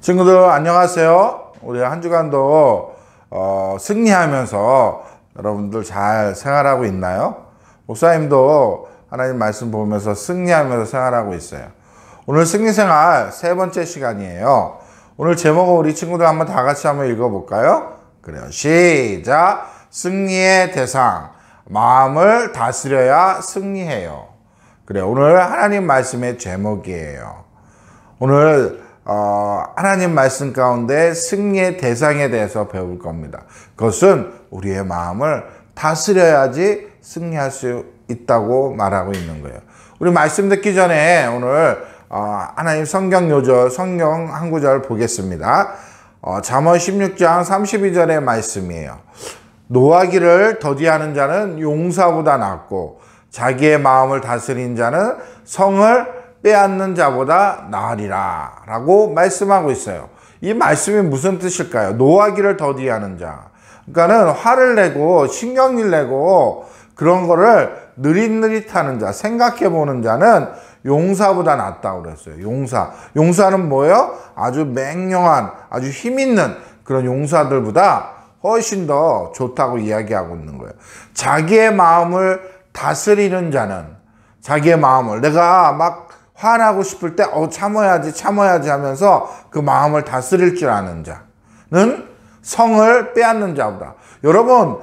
친구들 안녕하세요. 우리 한 주간도 승리하면서 여러분들 잘 생활하고 있나요? 목사님도 하나님 말씀 보면서 승리하면서 생활하고 있어요. 오늘 승리생활 세 번째 시간이에요. 오늘 제목은 우리 친구들 한번 다 같이 한번 읽어볼까요? 그래요. 시작. 승리의 대상. 마음을 다스려야 승리해요. 그래요. 오늘 하나님 말씀의 제목이에요. 오늘 하나님 말씀 가운데 승리의 대상에 대해서 배울 겁니다. 그것은 우리의 마음을 다스려야지 승리할 수 있다고 말하고 있는 거예요. 우리 말씀 듣기 전에 오늘 하나님 성경 요절, 성경 한 구절 보겠습니다. 잠언 16장 32절의 말씀이에요. 노하기를 더디하는 자는 용사보다 낫고 자기의 마음을 다스린 자는 성을 빼앗는 자보다 나으리라 라고 말씀하고 있어요. 이 말씀이 무슨 뜻일까요? 노하기를 더디하는 자. 그러니까는 화를 내고 신경질 내고 그런 거를 느릿느릿하는 자, 생각해 보는 자는 용사보다 낫다고 그랬어요. 용사는 뭐예요? 아주 맹령한, 아주 힘 있는 그런 용사들보다 훨씬 더 좋다고 이야기하고 있는 거예요. 자기의 마음을 다스리는 자는, 자기의 마음을 내가 막 화나고 싶을 때 참아야지 하면서 그 마음을 다스릴 줄 아는 자는 성을 빼앗는 자보다. 여러분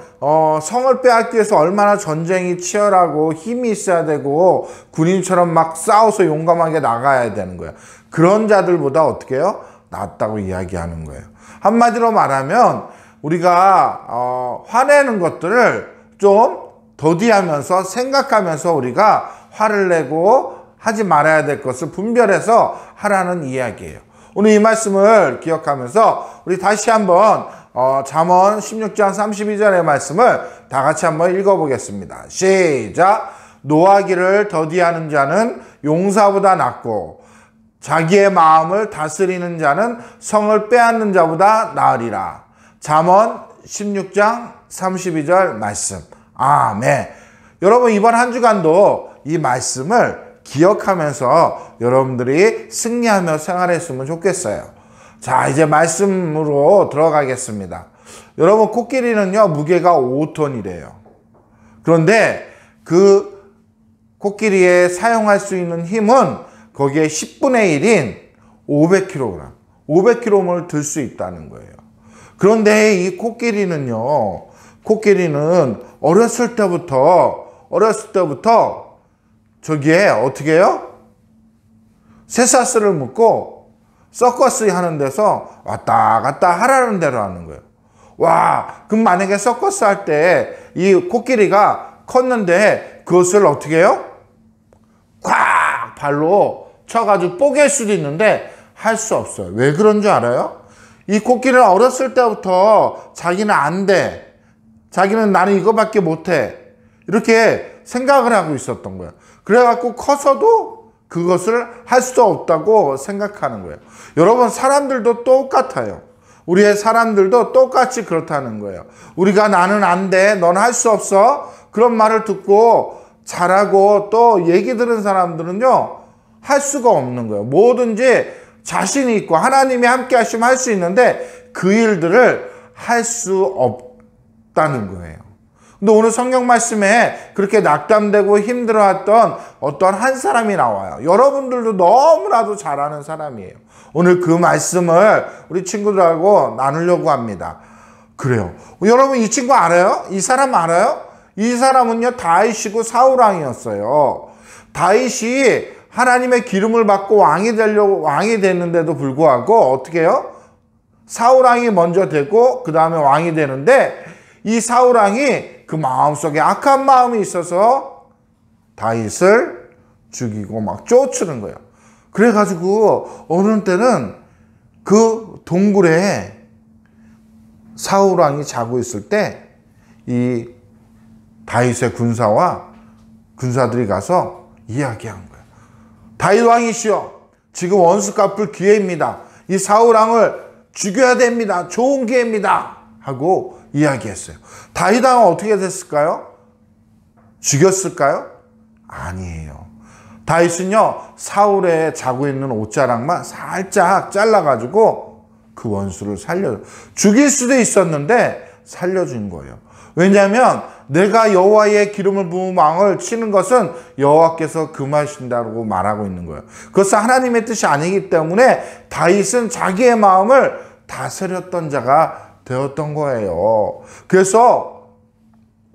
성을 빼앗기 위해서 얼마나 전쟁이 치열하고 힘이 있어야 되고 군인처럼 막 싸워서 용감하게 나가야 되는 거예요. 그런 자들보다 어떻게 해요? 낫다고 이야기하는 거예요. 한마디로 말하면 우리가 화내는 것들을 좀 더디하면서 생각하면서 우리가 화를 내고 하지 말아야 될 것을 분별해서 하라는 이야기예요. 오늘 이 말씀을 기억하면서 우리 다시 한번 잠언 16장 32절의 말씀을 다 같이 한번 읽어보겠습니다. 시작. 노하기를 더디하는 자는 용사보다 낫고 자기의 마음을 다스리는 자는 성을 빼앗는 자보다 나으리라. 잠언 16장 32절 말씀. 아멘. 여러분 이번 한 주간도 이 말씀을 기억하면서 여러분들이 승리하며 생활했으면 좋겠어요. 자, 이제 말씀으로 들어가겠습니다. 여러분 코끼리는요 무게가 5톤이래요. 그런데 그 코끼리에 사용할 수 있는 힘은 거기에 10분의 1인 500kg을 들 수 있다는 거예요. 그런데 이 코끼리는 어렸을 때부터 저기에 어떻게 해요? 쇠사슬을 묶고 서커스 하는 데서 왔다 갔다 하라는 대로 하는 거예요. 와, 그럼 만약에 서커스 할 때 이 코끼리가 컸는데 그것을 어떻게 해요? 꽉 발로 쳐가지고 뽀갤 수도 있는데 할 수 없어요. 왜 그런 줄 알아요? 이 코끼리는 어렸을 때부터 자기는 안 돼. 자기는 나는 이거밖에 못해. 이렇게 생각을 하고 있었던 거예요. 그래갖고 커서도 그것을 할 수 없다고 생각하는 거예요. 여러분 사람들도 똑같아요. 우리의 사람들도 똑같이 그렇다는 거예요. 우리가 나는 안 돼, 넌 할 수 없어 그런 말을 듣고 잘하고 또 얘기 들은 사람들은요 할 수가 없는 거예요. 뭐든지 자신이 있고 하나님이 함께 하시면 할 수 있는데 그 일들을 할 수 없다는 거예요. 근데 오늘 성경 말씀에 그렇게 낙담되고 힘들어했던 어떤 한 사람이 나와요. 여러분들도 너무나도 잘하는 사람이에요. 오늘 그 말씀을 우리 친구들하고 나누려고 합니다. 그래요. 여러분 이 친구 알아요? 이 사람 알아요? 이 사람은요 다윗이고 사울왕이었어요. 다윗이 하나님의 기름을 받고 왕이 됐는데도 불구하고 어떻게 해요? 사울왕이 먼저 되고 그 다음에 왕이 되는데 이 사울왕이 그 마음속에 악한 마음이 있어서 다윗을 죽이고 막 쫓으는 거예요. 그래가지고 어느 때는 그 동굴에 사울왕이 자고 있을 때 이 다윗의 군사들이 가서 이야기한 거예요. 다윗 왕이시여, 지금 원수 갚을 기회입니다. 이 사울왕을 죽여야 됩니다. 좋은 기회입니다. 하고 이야기했어요. 다윗 왕은 어떻게 됐을까요? 죽였을까요? 아니에요. 다윗은요 사울의 자고 있는 옷자락만 살짝 잘라가지고 그 원수를 죽일 수도 있었는데 살려준 거예요. 왜냐하면 내가 여호와의 기름을 부은 왕을 치는 것은 여호와께서 금하신다고 말하고 있는 거예요. 그것은 하나님의 뜻이 아니기 때문에 다윗은 자기의 마음을 다스렸던 자가 되었던 거예요. 그래서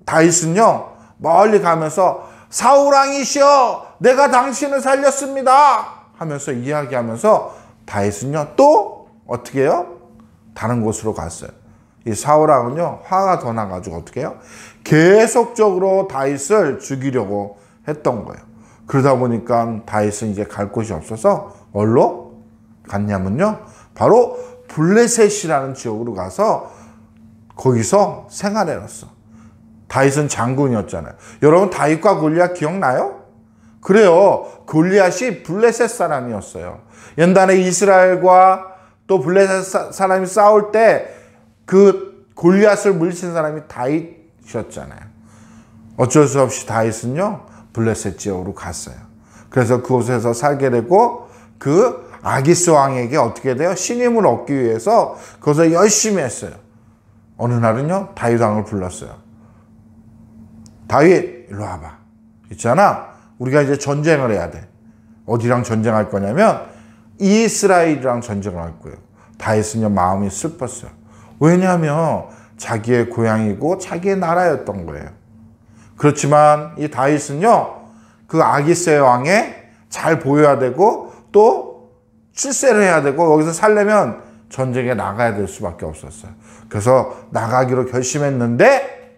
다윗은요, 멀리 가면서 사울 왕이시여 내가 당신을 살렸습니다 하면서 이야기하면서 다윗은요 또 어떻게 해요? 다른 곳으로 갔어요. 이 사울 왕은요 화가 더 나가지고 어떻게 해요? 계속적으로 다윗을 죽이려고 했던 거예요. 그러다 보니까 다윗은 이제 갈 곳이 없어서 어디로 갔냐면요, 바로 블레셋이라는 지역으로 가서 거기서 생활해놨어. 다윗은 장군이었잖아요. 여러분 다윗과 골리앗 기억나요? 그래요. 골리앗이 블레셋 사람이었어요. 옛날에 이스라엘과 또 블레셋 사람이 싸울 때 그 골리앗을 물리친 사람이 다윗이었잖아요. 어쩔 수 없이 다윗은요 블레셋 지역으로 갔어요. 그래서 그곳에서 살게 되고 그 아기스 왕에게 어떻게 돼요? 신임을 얻기 위해서 그것을 열심히 했어요. 어느 날은요 다윗 왕을 불렀어요. 다윗 일로 와봐. 있잖아, 우리가 이제 전쟁을 해야 돼. 어디랑 전쟁할 거냐면 이스라엘이랑 전쟁을 할 거예요. 다윗은요 마음이 슬펐어요. 왜냐하면 자기의 고향이고 자기의 나라였던 거예요. 그렇지만 이 다윗은요 그 아기스의 왕에 잘 보여야 되고 또 출세를 해야 되고 여기서 살려면 전쟁에 나가야 될 수밖에 없었어요. 그래서 나가기로 결심했는데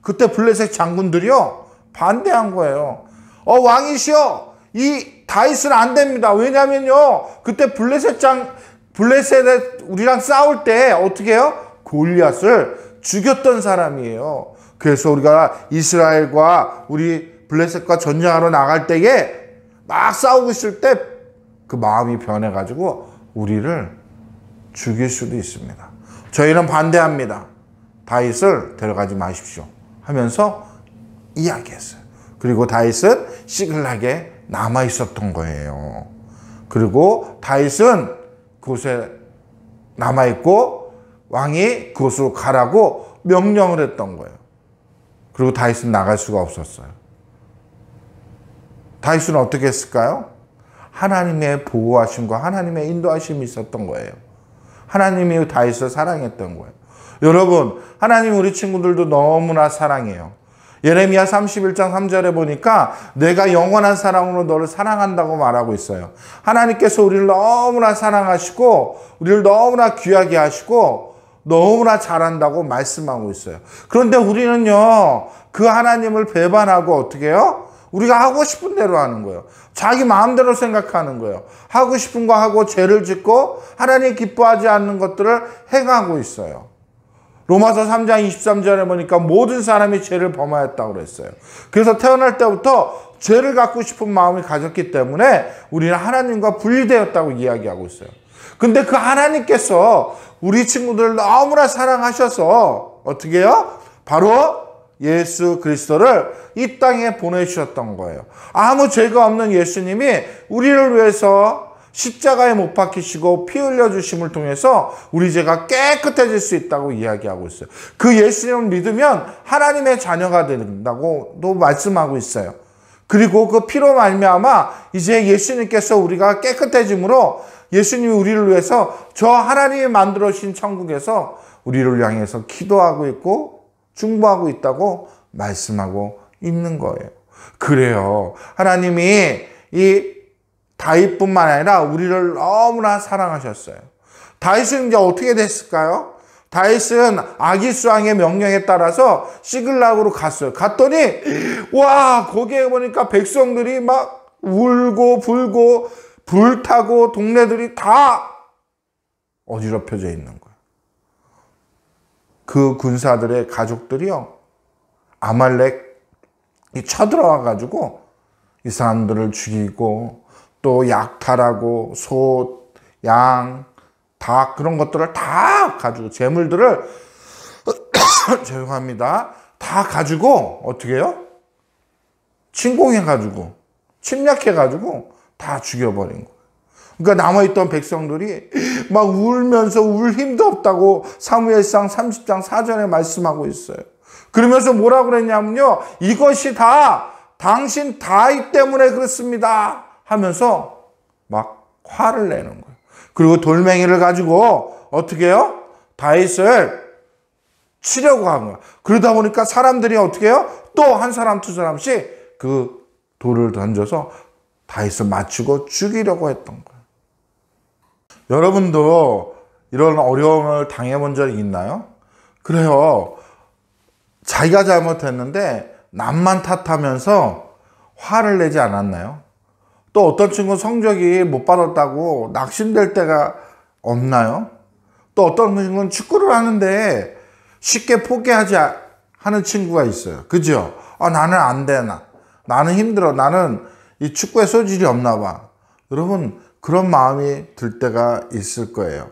그때 블레셋 장군들이요 반대한 거예요. 왕이시여 이 다윗은 안 됩니다. 왜냐면요 그때 블레셋에 우리랑 싸울 때 어떻게 해요? 골리앗을 죽였던 사람이에요. 그래서 우리가 이스라엘과 우리 블레셋과 전쟁하러 나갈 때에 막 싸우고 있을 때 그 마음이 변해가지고 우리를 죽일 수도 있습니다. 저희는 반대합니다. 다윗을 데려가지 마십시오 하면서 이야기했어요. 그리고 다윗은 시글락에 남아 있었던 거예요. 그리고 다윗은 그곳에 남아 있고 왕이 그곳으로 가라고 명령을 했던 거예요. 그리고 다윗은 나갈 수가 없었어요. 다윗은 어떻게 했을까요? 하나님의 보호하심과 하나님의 인도하심이 있었던 거예요. 하나님이 다윗을 사랑했던 거예요. 여러분, 하나님 우리 친구들도 너무나 사랑해요. 예레미야 31장 3절에 보니까 내가 영원한 사랑으로 너를 사랑한다고 말하고 있어요. 하나님께서 우리를 너무나 사랑하시고 우리를 너무나 귀하게 하시고 너무나 잘한다고 말씀하고 있어요. 그런데 우리는요 그 하나님을 배반하고 어떻게 해요? 우리가 하고 싶은 대로 하는 거예요. 자기 마음대로 생각하는 거예요. 하고 싶은 거 하고 죄를 짓고 하나님 기뻐하지 않는 것들을 행하고 있어요. 로마서 3장 23절에 보니까 모든 사람이 죄를 범하였다고 그랬어요. 그래서 태어날 때부터 죄를 갖고 싶은 마음이 가졌기 때문에 우리는 하나님과 분리되었다고 이야기하고 있어요. 근데 그 하나님께서 우리 친구들을 너무나 사랑하셔서 어떻게 해요? 바로 예수 그리스도를 이 땅에 보내주셨던 거예요. 아무 죄가 없는 예수님이 우리를 위해서 십자가에 못 박히시고 피 흘려주심을 통해서 우리 죄가 깨끗해질 수 있다고 이야기하고 있어요. 그 예수님을 믿으면 하나님의 자녀가 된다고도 말씀하고 있어요. 그리고 그 피로 말미암아 이제 예수님께서 우리가 깨끗해짐으로 예수님이 우리를 위해서 저 하나님이 만들어 주신 천국에서 우리를 향해서 기도하고 있고 중보하고 있다고 말씀하고 있는 거예요. 그래요. 하나님이 이 다윗뿐만 아니라 우리를 너무나 사랑하셨어요. 다윗은 이제 어떻게 됐을까요? 다윗은 아기스 왕의 명령에 따라서 시글락으로 갔어요. 갔더니 와 거기에 보니까 백성들이 막 울고 불고 불타고 동네들이 다 어지럽혀져 있는 거예요. 그 군사들의 가족들이요 아말렉이 쳐들어와 가지고 이 사람들을 죽이고 또 약탈하고 소, 양, 닭 그런 것들을 다 가지고 재물들을 죄송합니다. 다 가지고 어떻게 해요? 침공해 가지고 침략해 가지고 다 죽여버린 거예요. 그러니까 남아있던 백성들이 막 울면서 울 힘도 없다고 사무엘상 30장 4절에 말씀하고 있어요. 그러면서 뭐라고 그랬냐면요. 이것이 다 당신 다윗 때문에 그렇습니다 하면서 막 화를 내는 거예요. 그리고 돌멩이를 가지고 어떻게 해요? 다윗을 치려고 한 거예요. 그러다 보니까 사람들이 어떻게 해요? 또 한 사람 두 사람씩 그 돌을 던져서 다윗을 맞추고 죽이려고 했던 거예요. 여러분도 이런 어려움을 당해본 적이 있나요? 그래요. 자기가 잘못했는데 남만 탓하면서 화를 내지 않았나요? 또 어떤 친구는 성적이 못 받았다고 낙심될 때가 없나요? 또 어떤 친구는 축구를 하는데 쉽게 포기하지 하는 친구가 있어요. 그죠? 나는 안 돼. 나는 힘들어. 나는 이 축구에 소질이 없나 봐. 여러분, 그런 마음이 들 때가 있을 거예요.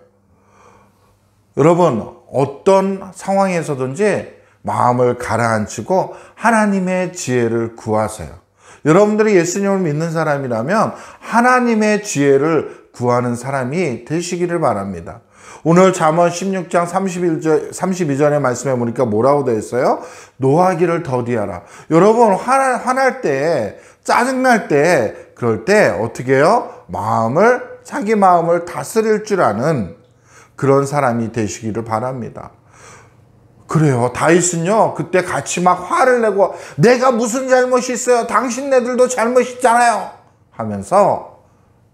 여러분, 어떤 상황에서든지 마음을 가라앉히고 하나님의 지혜를 구하세요. 여러분들이 예수님을 믿는 사람이라면 하나님의 지혜를 구하는 사람이 되시기를 바랍니다. 오늘 잠언 16장 32절의 말씀에 보니까 뭐라고 되어 있어요? 노하기를 더디하라. 여러분, 화날 때, 짜증날 때, 그럴 때 어떻게 해요? 자기 마음을 다스릴 줄 아는 그런 사람이 되시기를 바랍니다. 그래요. 다윗은요, 그때 같이 막 화를 내고, 내가 무슨 잘못이 있어요? 당신네들도 잘못 있잖아요 하면서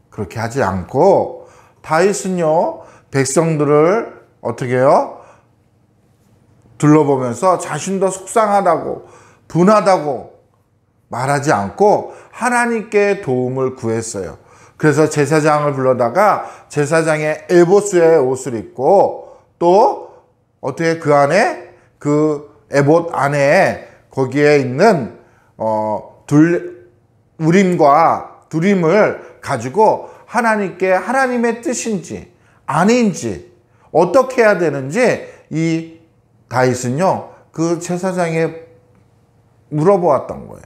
그렇게 하지 않고, 다윗은요, 백성들을 어떻게 해요? 둘러보면서 자신도 속상하다고, 분하다고 말하지 않고 하나님께 도움을 구했어요. 그래서 제사장을 불러다가 제사장의 에봇의 옷을 입고, 또 어떻게 그 안에 그 에봇 안에 거기에 있는 우림과 두림을 가지고 하나님께 하나님의 뜻인지 아닌지 어떻게 해야 되는지 이 다윗은요 그 제사장에 물어보았던 거예요.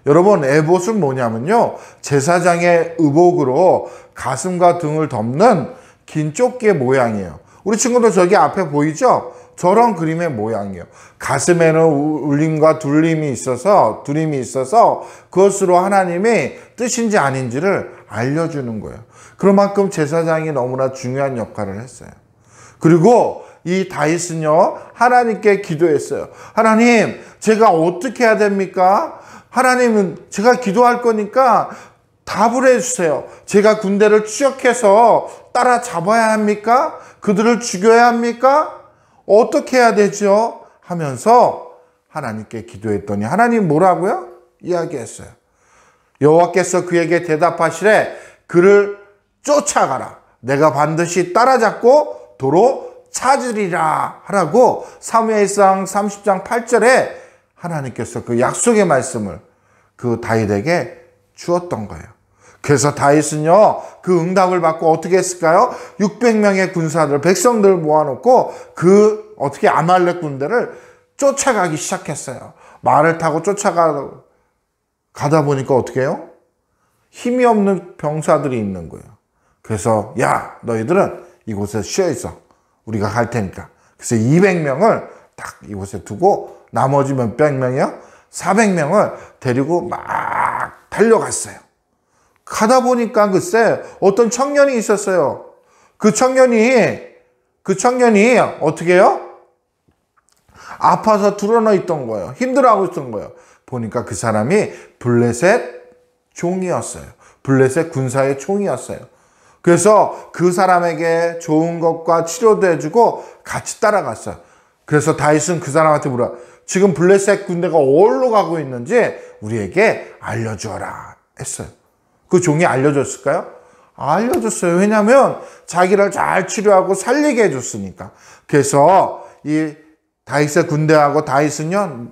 여러분, 에봇은 뭐냐면요, 제사장의 의복으로 가슴과 등을 덮는 긴 조끼의 모양이에요. 우리 친구들 저기 앞에 보이죠? 저런 그림의 모양이에요. 가슴에는 울림과 두림이 있어서 그것으로 하나님의 뜻인지 아닌지를 알려주는 거예요. 그만큼 제사장이 너무나 중요한 역할을 했어요. 그리고 이 다윗은요, 하나님께 기도했어요. 하나님, 제가 어떻게 해야 됩니까? 하나님은 제가 기도할 거니까 답을 해주세요. 제가 군대를 추적해서 따라잡아야 합니까? 그들을 죽여야 합니까? 어떻게 해야 되죠? 하면서 하나님께 기도했더니 하나님 뭐라고요? 이야기했어요. 여호와께서 그에게 대답하시되 그를 쫓아가라. 내가 반드시 따라잡고 도로 찾으리라 하라고 사무엘상 30장 8절에 하나님께서 그 약속의 말씀을 그 다윗에게 주었던 거예요. 그래서 다윗은요, 그 응답을 받고 어떻게 했을까요? 600명의 군사들, 백성들을 모아놓고 그 어떻게 아말렉 군대를 쫓아가기 시작했어요. 말을 타고 가다 보니까 어떻게 해요? 힘이 없는 병사들이 있는 거예요. 그래서 야, 너희들은 이곳에 쉬어있어. 우리가 갈 테니까. 그래서 200명을 딱 이곳에 두고 나머지 몇백 명이요? 400명을 데리고 막 달려갔어요. 가다 보니까 글쎄 어떤 청년이 있었어요. 그 청년이 어떻게 해요? 아파서 드러나 있던 거예요. 힘들어하고 있던 거예요. 보니까 그 사람이 블레셋 종이었어요. 블레셋 군사의 총이었어요. 그래서 그 사람에게 좋은 것과 치료도 해주고 같이 따라갔어요. 그래서 다윗은 그 사람한테 물어, 지금 블레셋 군대가 어디로 가고 있는지 우리에게 알려주어라 했어요. 그 종이 알려줬을까요? 알려줬어요. 왜냐하면 자기를 잘 치료하고 살리게 해줬으니까. 그래서 이 다윗의 군대하고 다윗은요,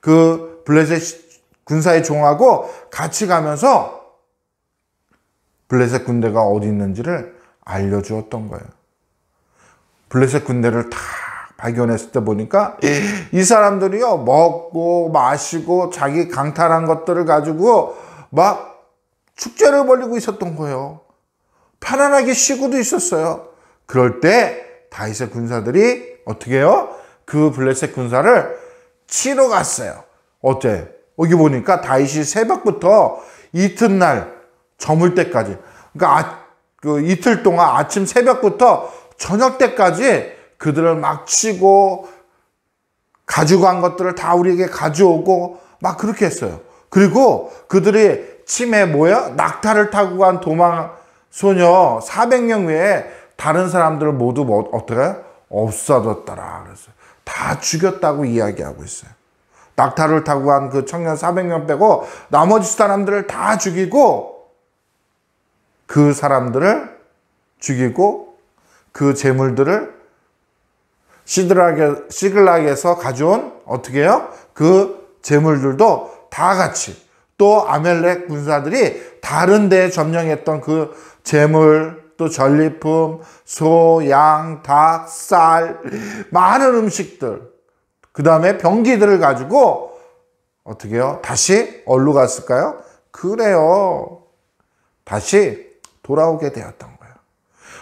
그 블레셋 군사의 종하고 같이 가면서 블레셋 군대가 어디 있는지를 알려주었던 거예요. 블레셋 군대를 다 발견했을 때 보니까 이 사람들이요, 먹고 마시고 자기 강탈한 것들을 가지고 막 축제를 벌이고 있었던 거예요. 편안하게 쉬고도 있었어요. 그럴 때 다윗의 군사들이 어떻게 해요? 그 블레셋 군사를 치러 갔어요. 어때? 여기 보니까 다윗이 새벽부터 이튿날 저물 때까지, 그러니까 그 이틀 동안 아침 새벽부터 저녁 때까지 그들을 막 치고 가지고 간 것들을 다 우리에게 가져오고 막 그렇게 했어요. 그리고 그들이 침에 뭐야? 낙타를 타고 간 도망 소녀 400명 외에 다른 사람들을 모두 어떻게 없어졌더라 그랬어요. 다 죽였다고 이야기하고 있어요. 낙타를 타고 간 그 청년 400명 빼고 나머지 사람들을 다 죽이고, 그 사람들을 죽이고 그 재물들을 시글락에서 가져온 어떻게 해요? 그 재물들도 다 같이, 또 아멜렉 군사들이 다른 데에 점령했던 그 재물, 또 전리품, 소, 양, 닭, 쌀, 많은 음식들, 그 다음에 병기들을 가지고 어떻게 해요? 다시 어디로 갔을까요? 그래요. 다시 돌아오게 되었던 거예요.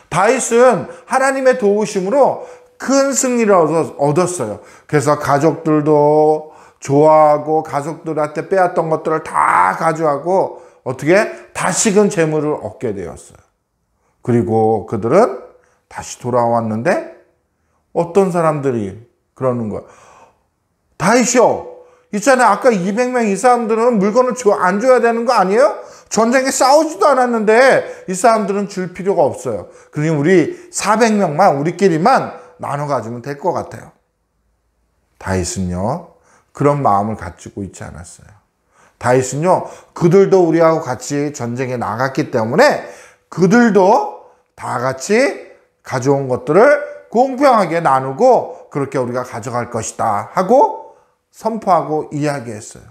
다윗은 하나님의 도우심으로 큰 승리를 얻었어요. 그래서 가족들도 좋아하고 가족들한테 빼앗던 것들을 다 가져가고 어떻게 다시금 재물을 얻게 되었어요. 그리고 그들은 다시 돌아왔는데 어떤 사람들이 그러는 거야. 다윗이요, 있잖아요. 아까 200명 이 사람들은 물건을 안 줘야 되는 거 아니에요? 전쟁에 싸우지도 않았는데 이 사람들은 줄 필요가 없어요. 그러니 우리 400명만 우리끼리만 나눠 가지면 될 것 같아요. 다윗은요, 그런 마음을 가지고 있지 않았어요. 다윗은요, 그들도 우리하고 같이 전쟁에 나갔기 때문에 그들도 다 같이 가져온 것들을 공평하게 나누고 그렇게 우리가 가져갈 것이다 하고 선포하고 이야기했어요.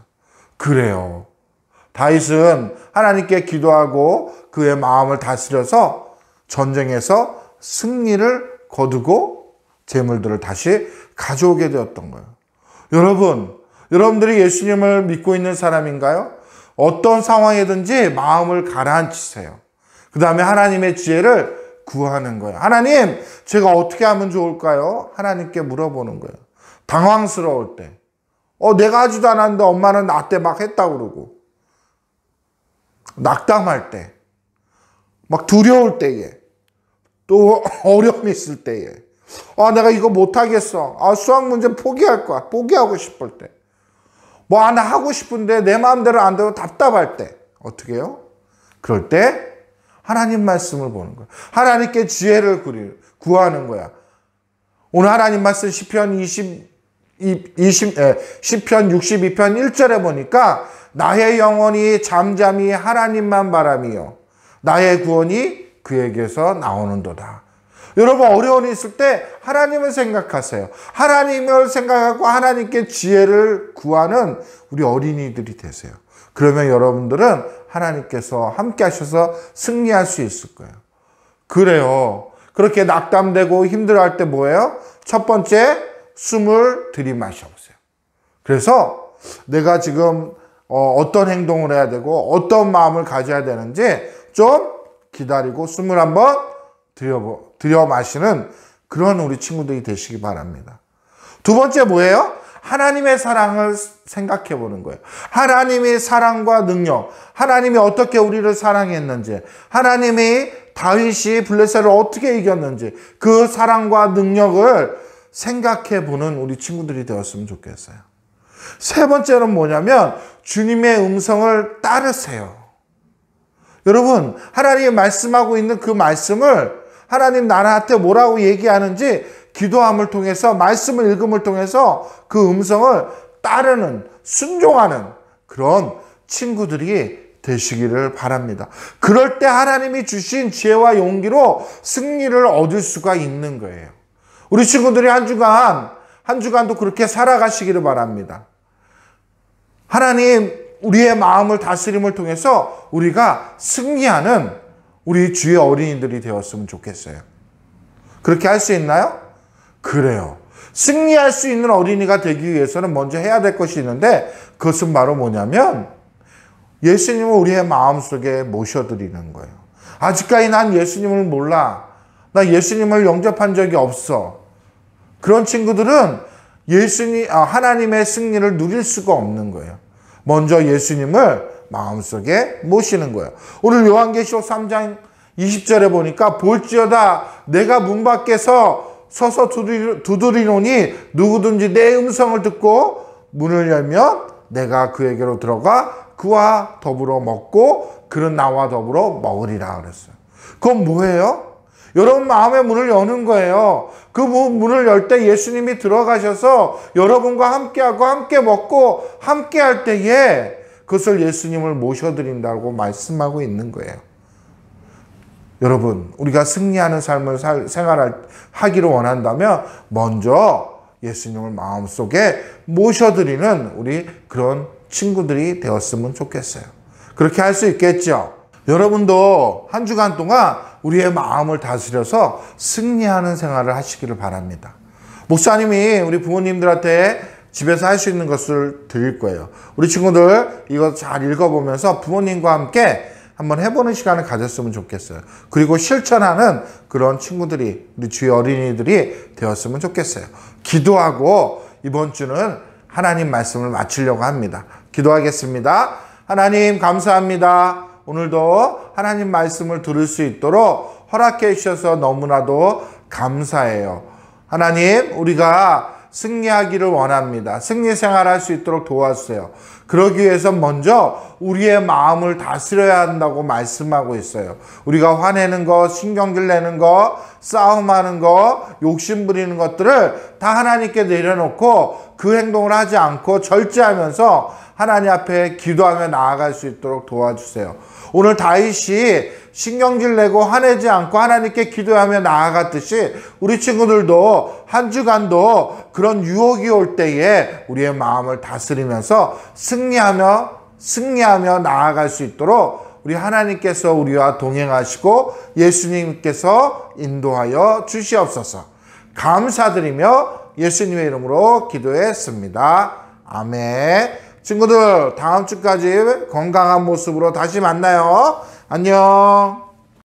그래요. 다윗은 하나님께 기도하고 그의 마음을 다스려서 전쟁에서 승리를 거두고 재물들을 다시 가져오게 되었던 거예요. 여러분들이 예수님을 믿고 있는 사람인가요? 어떤 상황이든지 마음을 가라앉히세요. 그 다음에 하나님의 지혜를 구하는 거예요. 하나님, 제가 어떻게 하면 좋을까요? 하나님께 물어보는 거예요. 당황스러울 때, 내가 하지도 않았는데 엄마는 나 때 막 했다고 그러고, 낙담할 때, 막 두려울 때에, 또 어려움이 있을 때에, 내가 이거 못하겠어. 수학 문제 포기할 거야. 포기하고 싶을 때. 나 하고 싶은데 내 마음대로 안 되고 답답할 때. 어떻게 해요? 그럴 때 하나님 말씀을 보는 거야. 하나님께 지혜를 구하는 거야. 오늘 하나님 말씀 시편 62편 1절에 보니까 나의 영혼이 잠잠히 하나님만 바라며 나의 구원이 그에게서 나오는도다. 여러분, 어려움이 있을 때 하나님을 생각하세요. 하나님을 생각하고 하나님께 지혜를 구하는 우리 어린이들이 되세요. 그러면 여러분들은 하나님께서 함께 하셔서 승리할 수 있을 거예요. 그래요. 그렇게 낙담되고 힘들어할 때 뭐예요? 첫 번째, 숨을 들이마셔보세요. 그래서 내가 지금 어떤 행동을 해야 되고 어떤 마음을 가져야 되는지 좀 기다리고 숨을 한번 들여 마시는 그런 우리 친구들이 되시기 바랍니다. 두 번째 뭐예요? 하나님의 사랑을 생각해 보는 거예요. 하나님의 사랑과 능력, 하나님이 어떻게 우리를 사랑했는지, 하나님이 다윗이 블레셋을 어떻게 이겼는지 그 사랑과 능력을 생각해 보는 우리 친구들이 되었으면 좋겠어요. 세 번째는 뭐냐면 주님의 음성을 따르세요. 여러분, 하나님이 말씀하고 있는 그 말씀을 하나님 나한테 뭐라고 얘기하는지 기도함을 통해서, 말씀을 읽음을 통해서 그 음성을 따르는, 순종하는 그런 친구들이 되시기를 바랍니다. 그럴 때 하나님이 주신 지혜와 용기로 승리를 얻을 수가 있는 거예요. 우리 친구들이 한 주간도 그렇게 살아가시기를 바랍니다. 하나님, 우리의 마음을 다스림을 통해서 우리가 승리하는 우리 주의 어린이들이 되었으면 좋겠어요. 그렇게 할 수 있나요? 그래요. 승리할 수 있는 어린이가 되기 위해서는 먼저 해야 될 것이 있는데 그것은 바로 뭐냐면 예수님을 우리의 마음속에 모셔드리는 거예요. 아직까지 난 예수님을 몰라. 나 예수님을 영접한 적이 없어. 그런 친구들은 하나님의 승리를 누릴 수가 없는 거예요. 먼저 예수님을 마음속에 모시는 거예요. 오늘 요한계시록 3장 20절에 보니까 볼지어다 내가 문 밖에서 서서 두드리노니 누구든지 내 음성을 듣고 문을 열면 내가 그에게로 들어가 그와 더불어 먹고 그는 나와 더불어 먹으리라 그랬어요. 그건 뭐예요? 여러분 마음의 문을 여는 거예요. 그 문을 열 때 예수님이 들어가셔서 여러분과 함께하고 함께 먹고 함께 할 때에 그것을 예수님을 모셔드린다고 말씀하고 있는 거예요. 여러분, 우리가 승리하는 삶을 하기를 원한다면 먼저 예수님을 마음속에 모셔드리는 우리 그런 친구들이 되었으면 좋겠어요. 그렇게 할 수 있겠죠? 여러분도 한 주간 동안 우리의 마음을 다스려서 승리하는 생활을 하시기를 바랍니다. 목사님이 우리 부모님들한테 집에서 할 수 있는 것을 드릴 거예요. 우리 친구들 이거 잘 읽어보면서 부모님과 함께 한번 해보는 시간을 가졌으면 좋겠어요. 그리고 실천하는 그런 친구들이 우리 주의 어린이들이 되었으면 좋겠어요. 기도하고 이번 주는 하나님 말씀을 마치려고 합니다. 기도하겠습니다. 하나님 감사합니다. 오늘도 하나님 말씀을 들을 수 있도록 허락해 주셔서 너무나도 감사해요. 하나님, 우리가 승리하기를 원합니다. 승리 생활할 수 있도록 도와주세요. 그러기 위해서 먼저 우리의 마음을 다스려야 한다고 말씀하고 있어요. 우리가 화내는 거, 신경질 내는 거, 싸움하는 거, 욕심 부리는 것들을 다 하나님께 내려놓고 그 행동을 하지 않고 절제하면서 하나님 앞에 기도하며 나아갈 수 있도록 도와주세요. 오늘 다윗이 신경질 내고 화내지 않고 하나님께 기도하며 나아갔듯이 우리 친구들도 한 주간도 그런 유혹이 올 때에 우리의 마음을 다스리면서 승리하며 나아갈 수 있도록 우리 하나님께서 우리와 동행하시고 예수님께서 인도하여 주시옵소서. 감사드리며 예수님의 이름으로 기도했습니다. 아멘. 친구들, 다음 주까지 건강한 모습으로 다시 만나요. 안녕.